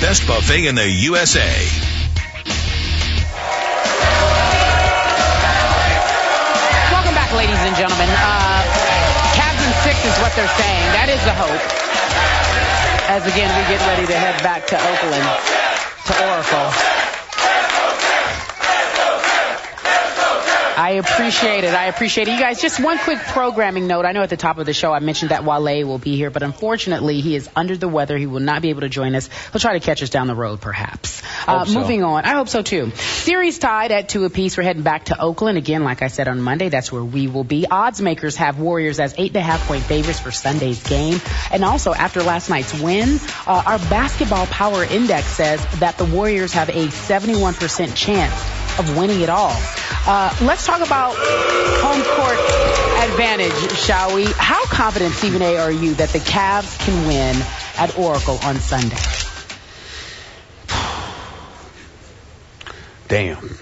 best buffet in the USA. Welcome back, ladies and gentlemen. Cavs in 6 is what they're saying. That is the hope. As again, we get ready to head back to Oakland, to Oracle. I appreciate it. I appreciate it. You guys, just one quick programming note. I know at the top of the show I mentioned that Wale will be here, but unfortunately he is under the weather. He will not be able to join us. He'll try to catch us down the road, perhaps. Moving on. I hope so, too. Series tied at 2 apiece. We're heading back to Oakland. Again, like I said on Monday, that's where we will be. Odds makers have Warriors as 8.5-point favorites for Sunday's game. And also, after last night's win, our basketball power index says that the Warriors have a 71% chance of winning it all. Let's talk about home court advantage, shall we? How confident, Stephen A., are you that the Cavs can win at Oracle on Sunday? Damn.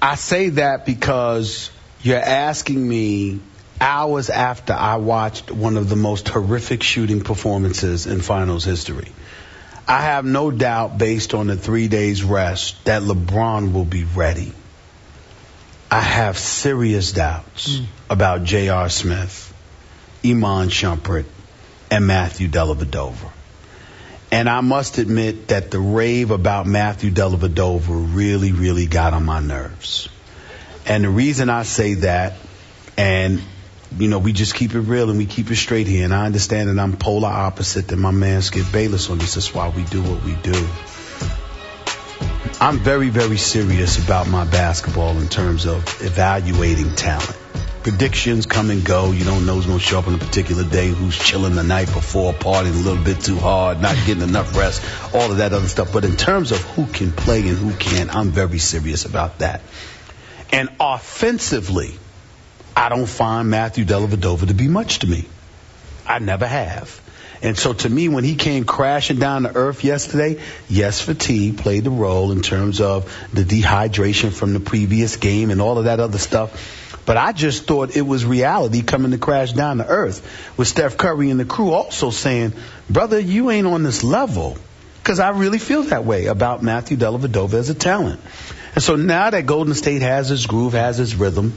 I say that because you're asking me hours after I watched one of the most horrific shooting performances in finals history. I have no doubt, based on the 3 days rest, that LeBron will be ready. I have serious doubts about J.R. Smith, Iman Shumpert, and Matthew Dellavedova. And I must admit that the rave about Matthew Dellavedova really, really got on my nerves. And the reason I say that, and you know, we just keep it real and we keep it straight here. And I understand that I'm polar opposite than my man Skip Bayless on this. That's why we do what we do. I'm very, very serious about my basketball in terms of evaluating talent. Predictions come and go. You don't know who's going to show up on a particular day, who's chilling the night before, partying a little bit too hard, not getting enough rest, all of that other stuff. But in terms of who can play and who can't, I'm very serious about that. And offensively, I don't find Matthew Dellavedova to be much to me. I never have. And so to me, when he came crashing down to earth yesterday, yes, fatigue played the role in terms of the dehydration from the previous game and all of that other stuff. But I just thought it was reality coming to crash down to earth with Steph Curry and the crew also saying, brother, you ain't on this level. Because I really feel that way about Matthew Dellavedova as a talent. And so now that Golden State has its groove, has its rhythm,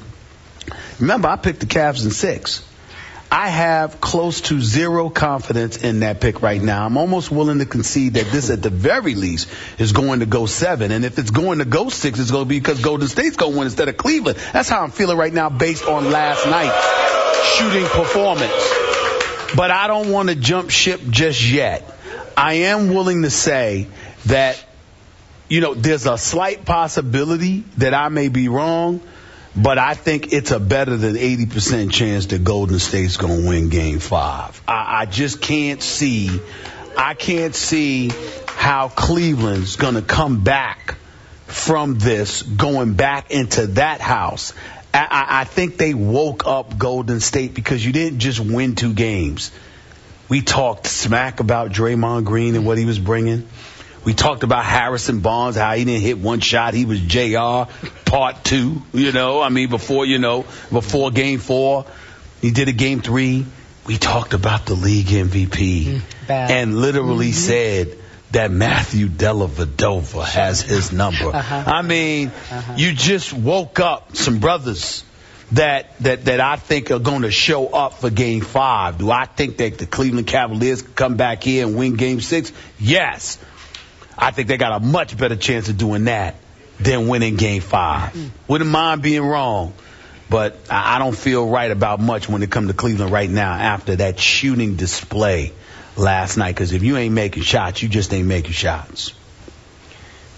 remember, I picked the Cavs in 6. I have close to zero confidence in that pick right now. I'm almost willing to concede that this, at the very least, is going to go 7. And if it's going to go 6, it's going to be because Golden State's going to win instead of Cleveland. That's how I'm feeling right now based on last night's shooting performance. But I don't want to jump ship just yet. I am willing to say that, you know, there's a slight possibility that I may be wrong. But I think it's a better than 80% chance that Golden State's going to win Game 5. I just can't see. I can't see how Cleveland's going to come back from this, going back into that house. I think they woke up Golden State because you didn't just win 2 games. We talked smack about Draymond Green and what he was bringing. We talked about Harrison Barnes, how he didn't hit one shot. He was JR part 2, before Game 4. He did a Game 3. We talked about the league MVP and literally said that Matthew Dellavedova has his number. You just woke up some brothers that I think are going to show up for Game 5. Do I think that the Cleveland Cavaliers can come back here and win Game 6? Yes. I think they got a much better chance of doing that than winning Game 5. Wouldn't mind being wrong, but I don't feel right about much when it comes to Cleveland right now after that shooting display last night. Because if you ain't making shots, you just ain't making shots.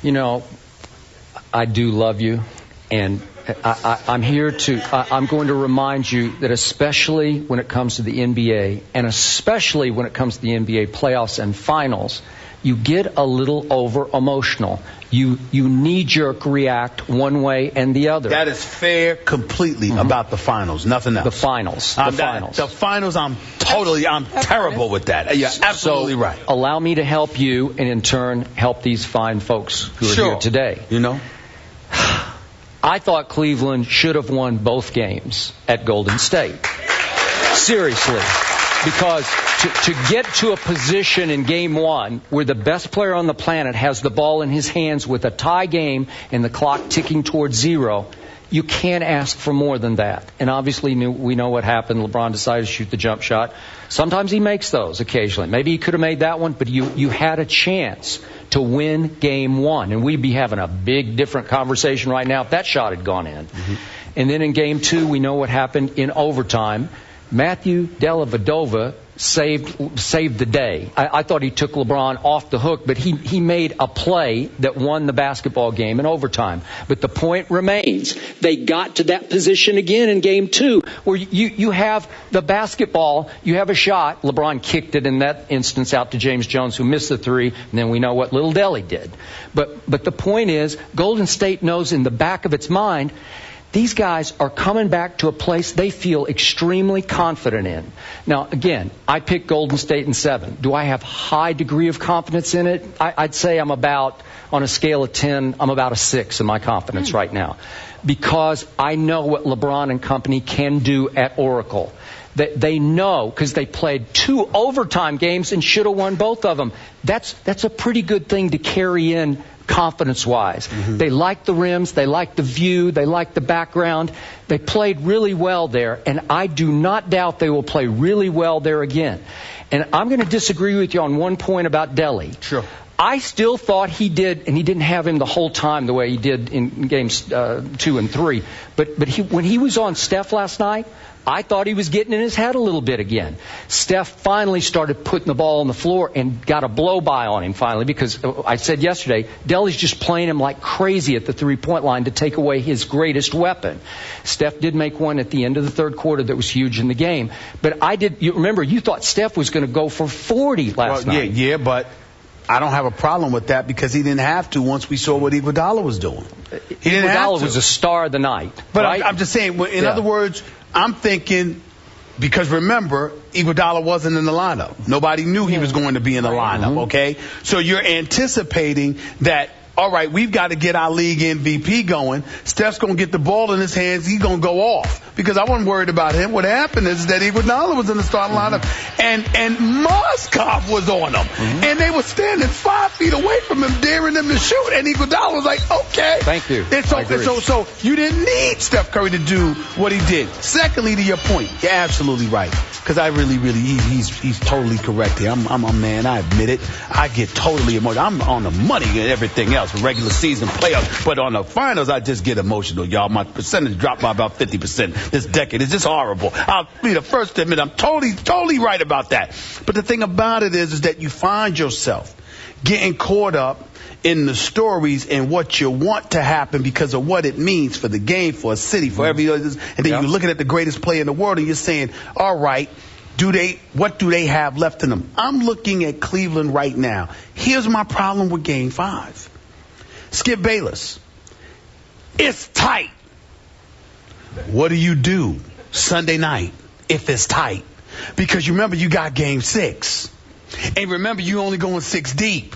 You know, I do love you, and I'm here to I'm going to remind you that especially when it comes to the NBA, and especially when it comes to the NBA playoffs and finals, you get a little over-emotional. You knee-jerk react one way and the other. That is fair completely about the finals, nothing else. The finals. The finals, I'm terrible with that. You're absolutely right. Allow me to help you and, in turn, help these fine folks who are here today. You know? I thought Cleveland should have won both games at Golden State. Seriously. Because to get to a position in game one where the best player on the planet has the ball in his hands with a tie game and the clock ticking towards 0, you can't ask for more than that. And obviously we know what happened. LeBron decided to shoot the jump shot. Sometimes he makes those occasionally. Maybe he could have made that one, but you had a chance to win game one. And we'd be having a big different conversation right now if that shot had gone in. Mm-hmm. And then in game 2, we know what happened in overtime. Matthew Dellavedova saved the day. I thought he took LeBron off the hook, but he made a play that won the basketball game in overtime. But the point remains, they got to that position again in game 2 where you have the basketball, you have a shot. LeBron kicked it in that instance out to James Jones, who missed the 3, and then we know what Little Delly did. But the point is, Golden State knows in the back of its mind, these guys are coming back to a place they feel extremely confident in. Now, again, I picked Golden State in 7. Do I have high degree of confidence in it? I'd say I'm about, on a scale of 10, I'm about a 6 in my confidence right now. Because I know what LeBron and company can do at Oracle. They know, because they played 2 overtime games and should have won both of them. That's a pretty good thing to carry in confidence-wise. Mm-hmm. They like the rims, they like the view, they like the background. They played really well there, and I do not doubt they will play really well there again. And I'm going to disagree with you on one point about Delly. Sure. I still thought he did, and he didn't have him the whole time the way he did in games 2 and 3. But when he was on Steph last night, I thought he was getting in his head a little bit again. Steph finally started putting the ball on the floor and got a blow-by on him finally, because I said yesterday, Delly's just playing him like crazy at the three-point line to take away his greatest weapon. Steph did make one at the end of the third quarter that was huge in the game. But remember, you thought Steph was going to go for 40 last night. Yeah, but I don't have a problem with that because he didn't have to once we saw what Iguodala was doing. Iguodala was a star of the night. But right? I'm just saying, in other words, I'm thinking, because remember, Iguodala wasn't in the lineup. Nobody knew he was going to be in the lineup, okay? So you're anticipating that, all right, we've got to get our league MVP going. Steph's going to get the ball in his hands. He's going to go off. Because I wasn't worried about him. What happened is that Iguodala was in the starting lineup, and Moskov was on him. And they were standing 5 feet away from him, daring him to shoot. And Iguodala was like, okay. Thank you. And so you didn't need Steph Curry to do what he did. Secondly, to your point, you're absolutely right. Because I really, he's totally correct here. I'm a man. I admit it. I get totally emotional. I'm on the money and everything else, regular season, playoffs. But on the finals, I just get emotional, y'all. My percentage dropped by about 50%. This decade is just horrible. I'll be the first to admit I'm totally right about that. But the thing about it is that you find yourself getting caught up in the stories and what you want to happen because of what it means for the game, for a city, for every other. And then you're looking at the greatest player in the world and you're saying, all right, what do they have left in them? I'm looking at Cleveland right now. Here's my problem with Game 5. Skip Bayless. It's tight. What do you do Sunday night if it's tight? Because you remember you got Game 6. And remember you only going 6 deep.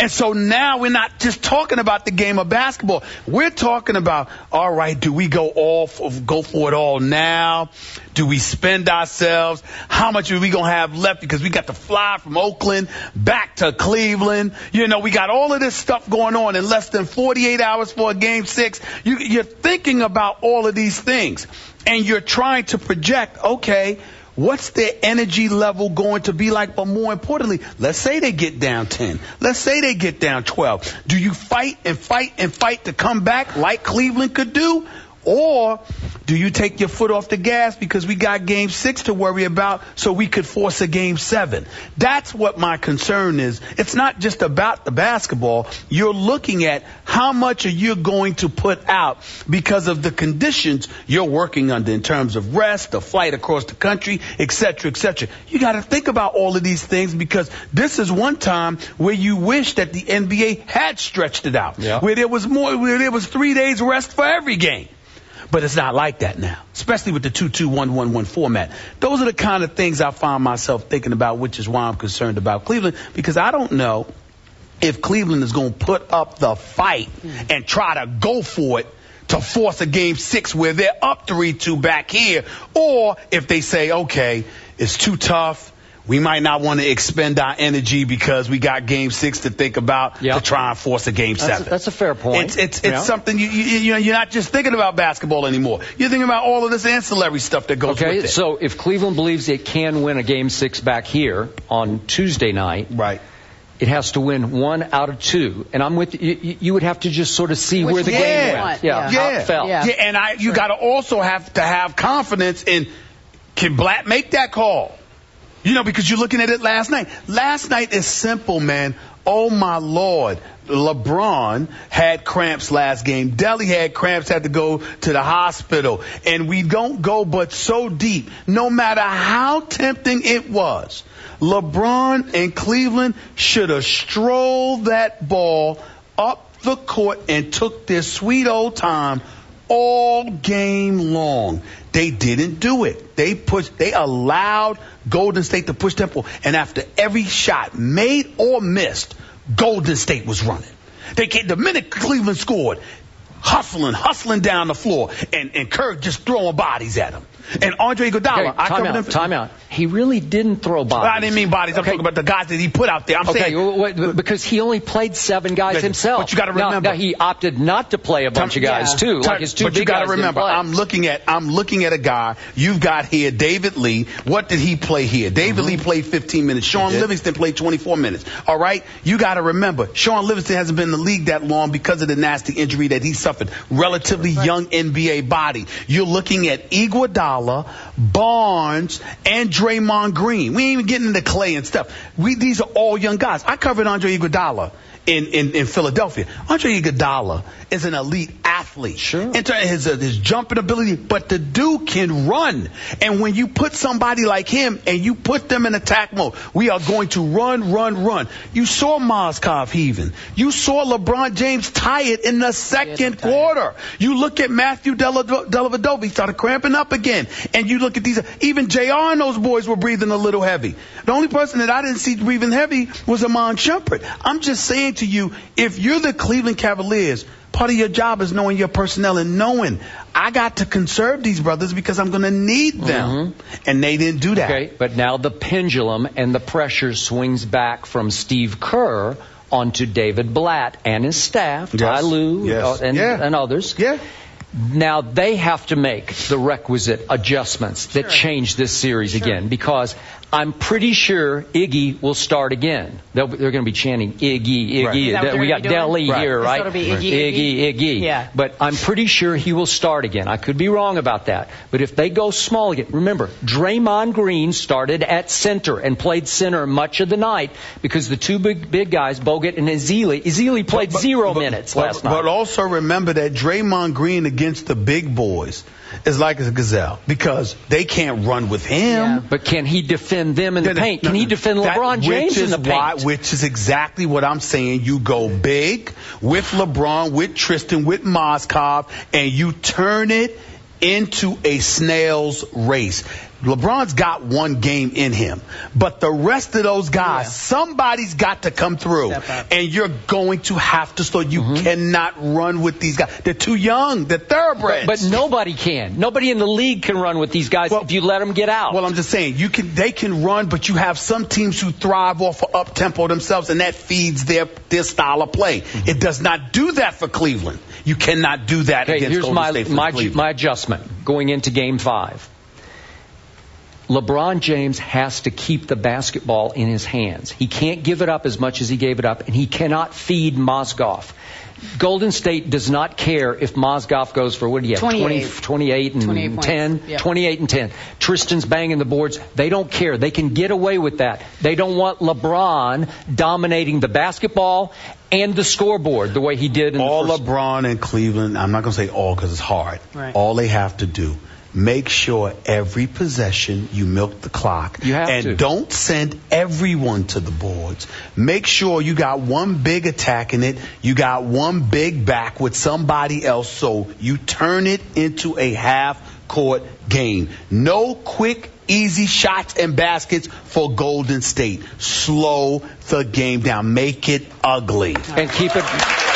And so now we're not just talking about the game of basketball. We're talking about, all right, do we go for it all now? Do we spend ourselves? How much are we going to have left? Because we got to fly from Oakland back to Cleveland. You know, we got all of this stuff going on in less than 48 hours for a Game 6. You're thinking about all of these things. And you're trying to project, okay, what's their energy level going to be like? But more importantly, let's say they get down 10. Let's say they get down 12. Do you fight and fight and fight to come back like Cleveland could do? Or do you take your foot off the gas because we got Game 6 to worry about so we could force a Game 7? That's what my concern is. It's not just about the basketball. You're looking at how much are you going to put out because of the conditions you're working under in terms of rest, the flight across the country, et cetera, et cetera. You got to think about all of these things because this is one time where you wish that the NBA had stretched it out, where there was 3 days rest for every game. But it's not like that now, especially with the 2-2-1-1-1 format. Those are the kind of things I find myself thinking about, which is why I'm concerned about Cleveland, because I don't know if Cleveland is going to put up the fight and try to go for it to force a Game 6 where they're up 3-2 back here, or if they say, okay, it's too tough. We might not want to expend our energy because we got Game 6 to think about to try and force a Game 7. That's a fair point. It's something you're not just thinking about basketball anymore. You're thinking about all of this ancillary stuff that goes with it. Okay, so if Cleveland believes it can win a Game 6 back here on Tuesday night, right, it has to win 1 out of 2. And I'm with you. You would have to just sort of see where the game went. How it felt. Yeah, and you got to also have to have confidence in, can Blatt make that call? You know, because you're looking at it last night. Last night is simple, man. Oh, my Lord. LeBron had cramps last game. Deli had cramps, had to go to the hospital. And we don't go but so deep. No matter how tempting it was, LeBron and Cleveland should have strolled that ball up the court and took their sweet old time all game long. They didn't do it. They allowed Golden State to push tempo. And after every shot, made or missed, Golden State was running. The minute Cleveland scored, hustling down the floor, and Kerr just throwing bodies at him. And Andre Iguodala, time out. He really didn't throw bodies. I didn't mean bodies. I'm talking about the guys that he put out there. I'm saying because he only played 7 guys himself. But you got to remember, now he opted not to play a bunch of guys too, like his 2 big guys. But you got to remember, I'm looking at a guy. You've got here David Lee. What did he play here? David Lee played 15 minutes. Sean Livingston played 24 minutes. All right, you got to remember, Sean Livingston hasn't been in the league that long because of the nasty injury that he suffered. Relatively young NBA body. You're looking at Iguodala, Barnes, and Draymond Green. We ain't even getting into Clay and stuff. These are all young guys. I covered Andre Iguodala in Philadelphia. Andre Iguodala is an elite athlete. Sure. In terms of his jumping ability, but the dude can run. And when you put somebody like him and you put them in attack mode, we are going to run. You saw Mozgov heaving. You saw LeBron James tie it in the second quarter. You look at Matthew Dellavedova, he started cramping up again. And you look at these, even JR and those boys were breathing a little heavy. The only person that I didn't see breathing heavy was Amon Shumpert. I'm just saying to you, if you're the Cleveland Cavaliers, part of your job is knowing your personnel and knowing I got to conserve these brothers because I'm going to need them. And they didn't do that. Okay, but now the pendulum and the pressure swings back from Steve Kerr onto David Blatt and his staff, Ty Lue and others. Yeah. Now they have to make the requisite adjustments that change this series again, because I'm pretty sure Iggy will start again. They're going to be chanting Iggy. Right. We got Deli here, right? So it'll be Iggy. Yeah. But I'm pretty sure he will start again. I could be wrong about that. But if they go small again, remember, Draymond Green started at center and played center much of the night because the 2 big guys, Bogut and Ezeli played 0 minutes last night. But also remember that Draymond Green against the big boys is like a gazelle because they can't run with him. Yeah. But can he defend them in the paint? Can he defend LeBron James in the paint? Which is exactly what I'm saying. You go big with LeBron, with Tristan, with Mozgov, and you turn it into a snail's race. LeBron's got 1 game in him, but the rest of those guys, somebody's got to come through, and you're going to have to slow. You cannot run with these guys. They're too young. They're thoroughbreds. But nobody can. Nobody in the league can run with these guys if you let them get out. Well, I'm just saying, they can run, but you have some teams who thrive off of up-tempo themselves, and that feeds their style of play. It does not do that for Cleveland. You cannot do that against Golden State. Here's my adjustment going into Game 5. LeBron James has to keep the basketball in his hands. He can't give it up as much as he gave it up, and he cannot feed Mozgov. Golden State does not care if Mozgov goes for, what do you have, 28 and 10? Yep. 28 and 10. Tristan's banging the boards. They don't care. They can get away with that. They don't want LeBron dominating the basketball and the scoreboard the way he did in the first. LeBron and Cleveland, I'm not going to say all because it's hard. Right. All they have to do, make sure every possession you milk the clock. You have to. And don't send everyone to the boards. Make sure you got 1 big attack in it. You got 1 big back with somebody else, so you turn it into a half-court game. No quick, easy shots and baskets for Golden State. Slow the game down. Make it ugly. And keep it...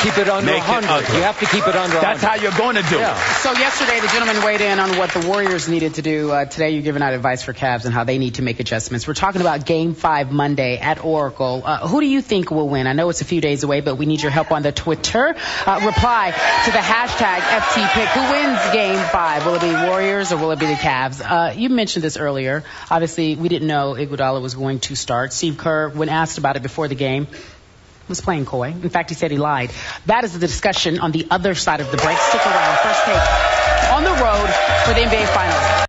Keep it under Make it 100. ugly. You have to keep it under 100. That's how you're going to do it. So yesterday, the gentleman weighed in on what the Warriors needed to do. Today, you're giving out advice for Cavs and how they need to make adjustments. We're talking about Game 5 Monday at Oracle. Who do you think will win? I know it's a few days away, but we need your help on the Twitter. Reply to the hashtag FTPick. Who wins Game 5? Will it be Warriors or will it be the Cavs? You mentioned this earlier. Obviously, we didn't know Iguodala was going to start. Steve Kerr, when asked about it before the game, was playing coy. In fact, he said he lied. That is the discussion on the other side of the break. Stick around. First Take on the road for the NBA Finals.